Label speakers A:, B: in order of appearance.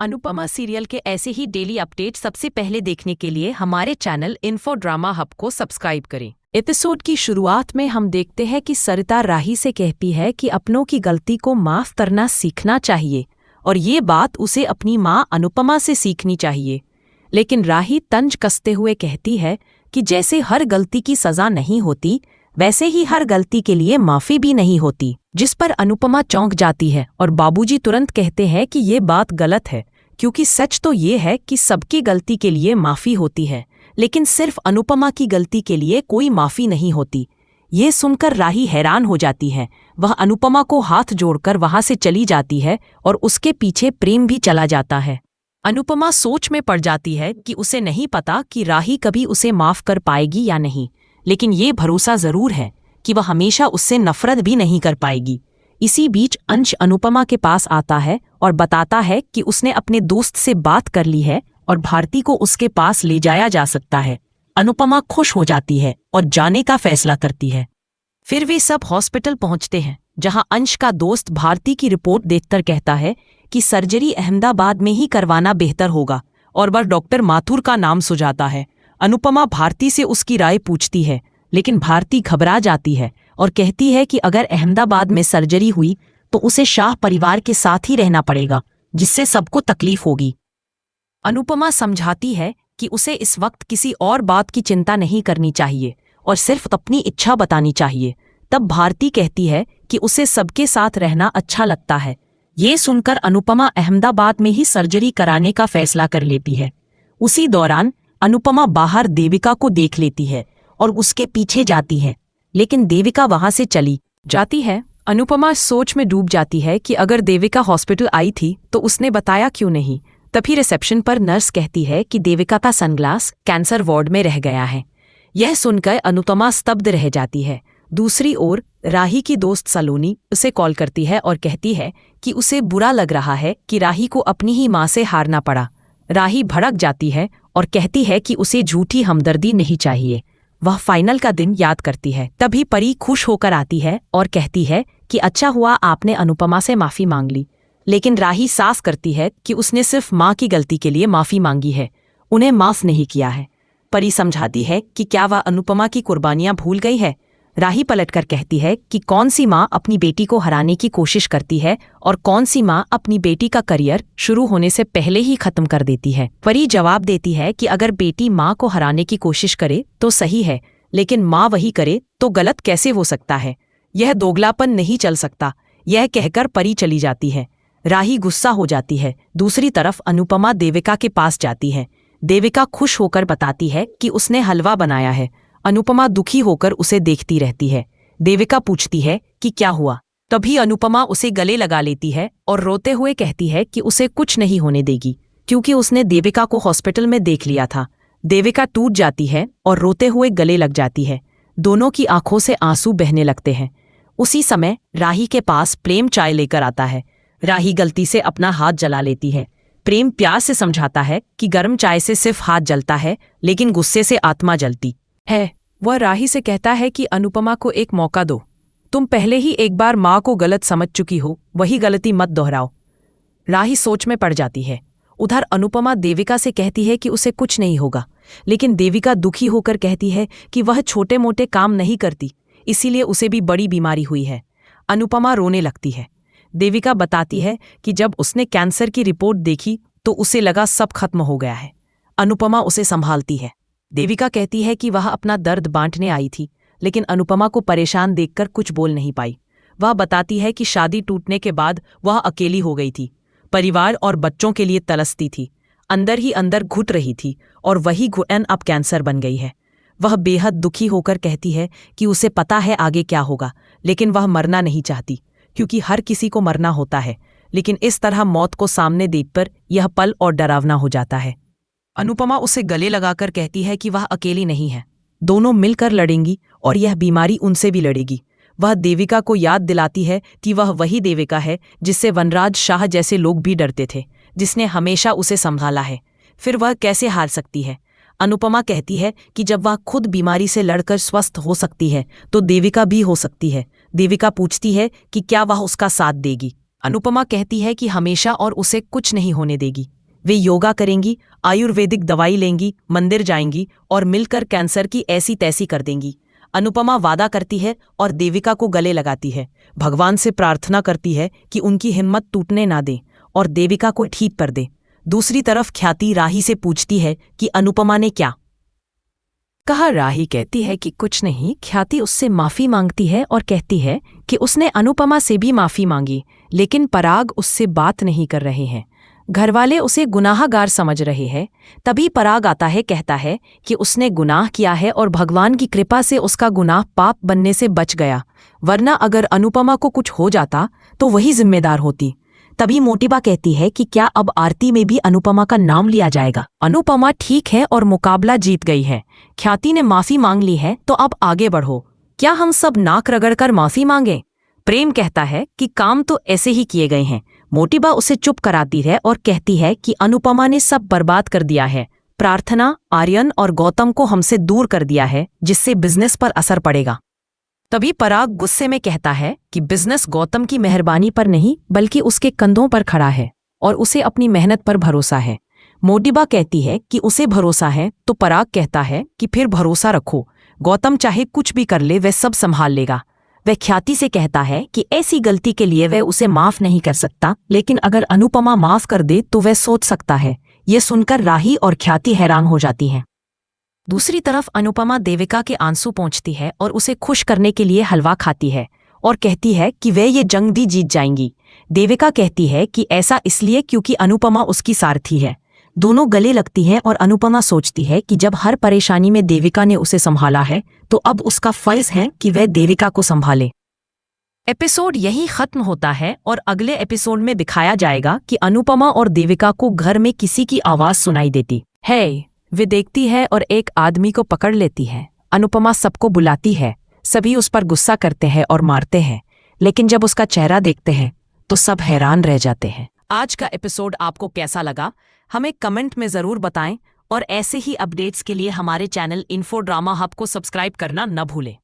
A: Anupama serial के ऐसे ही daily update सबसे पहले देखने के लिए हमारे चैनल इन्फो ड्रामा हब को सब्सक्राइब करें। एपिसोड की शुरुआत में हम देखते हैं कि सरिता राही से कहती है कि अपनों की गलती को माफ करना सीखना चाहिए और ये बात उसे अपनी माँ अनुपमा से सीखनी चाहिए। लेकिन राही तंज कसते हुए कहती है कि जैसे हर गलती की सजा नहीं होती वैसे ही हर गलती के लिए माफी भी नहीं होती, जिस पर अनुपमा चौंक जाती है और बाबूजी तुरंत कहते हैं कि ये बात गलत है क्योंकि सच तो ये है कि सबकी गलती के लिए माफी होती है, लेकिन सिर्फ अनुपमा की गलती के लिए कोई माफी नहीं होती। ये सुनकर राही हैरान हो जाती है। वह अनुपमा को हाथ जोड़कर वहां से चली जाती है और उसके पीछे प्रेम भी चला जाता है। अनुपमा सोच में पड़ जाती है कि उसे नहीं पता कि राही कभी उसे माफ कर पाएगी या नहीं, लेकिन ये भरोसा जरूर है कि वह हमेशा उससे नफरत भी नहीं कर पाएगी। इसी बीच अंश अनुपमा के पास आता है और बताता है कि उसने अपने दोस्त से बात कर ली है और भारती को उसके पास ले जाया जा सकता है। अनुपमा खुश हो जाती है और जाने का फैसला करती है। फिर वे सब हॉस्पिटल पहुंचते हैं, जहां अंश का दोस्त भारती की रिपोर्ट देखकर कहता है कि सर्जरी अहमदाबाद में ही करवाना बेहतर होगा और वह डॉक्टर माथुर का नाम सुझाता है। अनुपमा भारती से उसकी राय पूछती है, लेकिन भारती घबरा जाती है और कहती है कि अगर अहमदाबाद में सर्जरी हुई तो उसे शाह परिवार के साथ ही रहना पड़ेगा, जिससे सबको तकलीफ होगी। अनुपमा समझाती है कि उसे इस वक्त किसी और बात की चिंता नहीं करनी चाहिए और सिर्फ अपनी इच्छा बतानी चाहिए। तब भारती कहती है कि उसे सबके साथ रहना अच्छा लगता है। ये सुनकर अनुपमा अहमदाबाद में ही सर्जरी कराने का फैसला कर लेती है। उसी दौरान अनुपमा बाहर देविका को देख लेती है और उसके पीछे जाती है, लेकिन देविका वहां से चली जाती है। अनुपमा सोच में डूब जाती है कि अगर देविका हॉस्पिटल आई थी तो उसने बताया क्यों नहीं। तभी रिसेप्शन पर नर्स कहती है कि देविका का सनग्लास कैंसर वार्ड में रह गया है। यह सुनकर अनुपमा स्तब्ध रह जाती है। दूसरी ओर राही की दोस्त सलोनी उसे कॉल करती है और कहती है कि उसे बुरा लग रहा है कि राही को अपनी ही माँ से हारना पड़ा। राही भड़क जाती है और कहती है कि उसे झूठी हमदर्दी नहीं चाहिए। वह फाइनल का दिन याद करती है। तभी परी खुश होकर आती है और कहती है कि अच्छा हुआ आपने अनुपमा से माफी मांग ली। लेकिन राही साफ करती है कि उसने सिर्फ माँ की गलती के लिए माफी मांगी है, उन्हें माफ नहीं किया है। परी समझाती है कि क्या वह अनुपमा की कुर्बानियां भूल गई है। राही पलटकर कहती है कि कौन सी माँ अपनी बेटी को हराने की कोशिश करती है और कौन सी माँ अपनी बेटी का करियर शुरू होने से पहले ही खत्म कर देती है। परी जवाब देती है कि अगर बेटी माँ को हराने की कोशिश करे तो सही है, लेकिन माँ वही करे तो गलत कैसे हो सकता है। यह दोगलापन नहीं चल सकता। यह कहकर परी चली जाती है। राही गुस्सा हो जाती है। दूसरी तरफ अनुपमा देविका के पास जाती है। देविका खुश होकर बताती है कि उसने हलवा बनाया है। अनुपमा दुखी होकर उसे देखती रहती है। देविका पूछती है कि क्या हुआ। तभी अनुपमा उसे गले लगा लेती है और रोते हुए कहती है कि उसे कुछ नहीं होने देगी, क्योंकि उसने देविका को हॉस्पिटल में देख लिया था। देविका टूट जाती है और रोते हुए गले लग जाती है। दोनों की आंखों से आंसू बहने लगते हैं। उसी समय राही के पास प्रेम चाय लेकर आता है। राही गलती से अपना हाथ जला लेती है। प्रेम प्यार से समझाता है कि गर्म चाय से सिर्फ हाथ जलता है, लेकिन गुस्से से आत्मा जलती है। वह राही से कहता है कि अनुपमा को एक मौका दो। तुम पहले ही एक बार माँ को गलत समझ चुकी हो, वही गलती मत दोहराओ। राही सोच में पड़ जाती है। उधर अनुपमा देविका से कहती है कि उसे कुछ नहीं होगा, लेकिन देविका दुखी होकर कहती है कि वह छोटे मोटे काम नहीं करती, इसीलिए उसे भी बड़ी बीमारी हुई है। अनुपमा रोने लगती है। देविका बताती है कि जब उसने कैंसर की रिपोर्ट देखी तो उसे लगा सब खत्म हो गया है। अनुपमा उसे संभालती है। देविका कहती है कि वह अपना दर्द बांटने आई थी, लेकिन अनुपमा को परेशान देखकर कुछ बोल नहीं पाई। वह बताती है कि शादी टूटने के बाद वह अकेली हो गई थी, परिवार और बच्चों के लिए तरसती थी, अंदर ही अंदर घुट रही थी और वही घुटन अब कैंसर बन गई है। वह बेहद दुखी होकर कहती है कि उसे पता है आगे क्या होगा, लेकिन वह मरना नहीं चाहती, क्योंकि हर किसी को मरना होता है, लेकिन इस तरह मौत को सामने देखकर यह पल और डरावना हो जाता है। अनुपमा उसे गले लगाकर कहती है कि वह अकेली नहीं है, दोनों मिलकर लड़ेंगी और यह बीमारी उनसे भी लड़ेगी। वह देविका को याद दिलाती है कि वह वही देविका है जिससे वनराज शाह जैसे लोग भी डरते थे, जिसने हमेशा उसे संभाला है। फिर वह कैसे हार सकती है। अनुपमा कहती है कि जब वह खुद बीमारी से लड़कर स्वस्थ हो सकती है तो देविका भी हो सकती है। देविका पूछती है कि क्या वह उसका साथ देगी। अनुपमा कहती है कि हमेशा और उसे कुछ नहीं होने देगी। वे योगा करेंगी, आयुर्वेदिक दवाई लेंगी, मंदिर जाएंगी और मिलकर कैंसर की ऐसी तैसी कर देंगी। अनुपमा वादा करती है और देविका को गले लगाती है, भगवान से प्रार्थना करती है कि उनकी हिम्मत टूटने ना दे और देविका को ठीक कर दे। दूसरी तरफ ख्याति राही से पूछती है कि अनुपमा ने क्या कहा। राही कहती है कि कुछ नहीं। ख्याति उससे माफी मांगती है और कहती है कि उसने अनुपमा से भी माफी मांगी, लेकिन पराग उससे बात नहीं कर रहे हैं। घरवाले उसे गुनाहगार समझ रहे हैं। तभी पराग आता है, कहता है कि उसने गुनाह किया है और भगवान की कृपा से उसका गुनाह पाप बनने से बच गया, वरना अगर अनुपमा को कुछ हो जाता तो वही जिम्मेदार होती। तभी मोटिबा कहती है कि क्या अब आरती में भी अनुपमा का नाम लिया जाएगा। अनुपमा ठीक है और मुकाबला जीत गई है। ख्याति ने माफी मांग ली है तो अब आगे बढ़ो, क्या हम सब नाक रगड़कर माफी मांगे। प्रेम कहता है कि काम तो ऐसे ही किए गए हैं। मोटिबा उसे चुप कराती है और कहती है कि अनुपमा ने सब बर्बाद कर दिया है। प्रार्थना, आर्यन और गौतम को हमसे दूर कर दिया है, जिससे बिजनेस पर असर पड़ेगा। तभी पराग गुस्से में कहता है कि बिजनेस गौतम की मेहरबानी पर नहीं बल्कि उसके कंधों पर खड़ा है और उसे अपनी मेहनत पर भरोसा है। मोटिबा कहती है कि उसे भरोसा है तो पराग कहता है कि फिर भरोसा रखो, गौतम चाहे कुछ भी कर ले वह सब संभाल लेगा। वह ख्याति से कहता है कि ऐसी गलती के लिए वह उसे माफ नहीं कर सकता, लेकिन अगर अनुपमा माफ कर दे तो वह सोच सकता है। ये सुनकर राही और ख्याति हैरान हो जाती हैं। दूसरी तरफ अनुपमा देविका के आंसू पोंछती है और उसे खुश करने के लिए हलवा खाती है और कहती है कि वे ये जंग भी जीत जाएंगी। देविका कहती है कि ऐसा इसलिए क्योंकि अनुपमा उसकी सारथी है। दोनों गले लगती हैं और अनुपमा सोचती है कि जब हर परेशानी में देविका ने उसे संभाला है तो अब उसका फर्ज है कि वह देविका को संभाले। एपिसोड यही खत्म होता है और अगले एपिसोड में दिखाया जाएगा कि अनुपमा और देविका को घर में किसी की आवाज सुनाई देती है। वे देखती है और एक आदमी को पकड़ लेती है। अनुपमा सबको बुलाती है, सभी उस पर गुस्सा करते हैं और मारते हैं, लेकिन जब उसका चेहरा देखते हैं तो सब हैरान रह जाते हैं। आज का एपिसोड आपको कैसा लगा हमें कमेंट में ज़रूर बताएं और ऐसे ही अपडेट्स के लिए हमारे चैनल इन्फो ड्रामा हब को सब्सक्राइब करना न भूलें।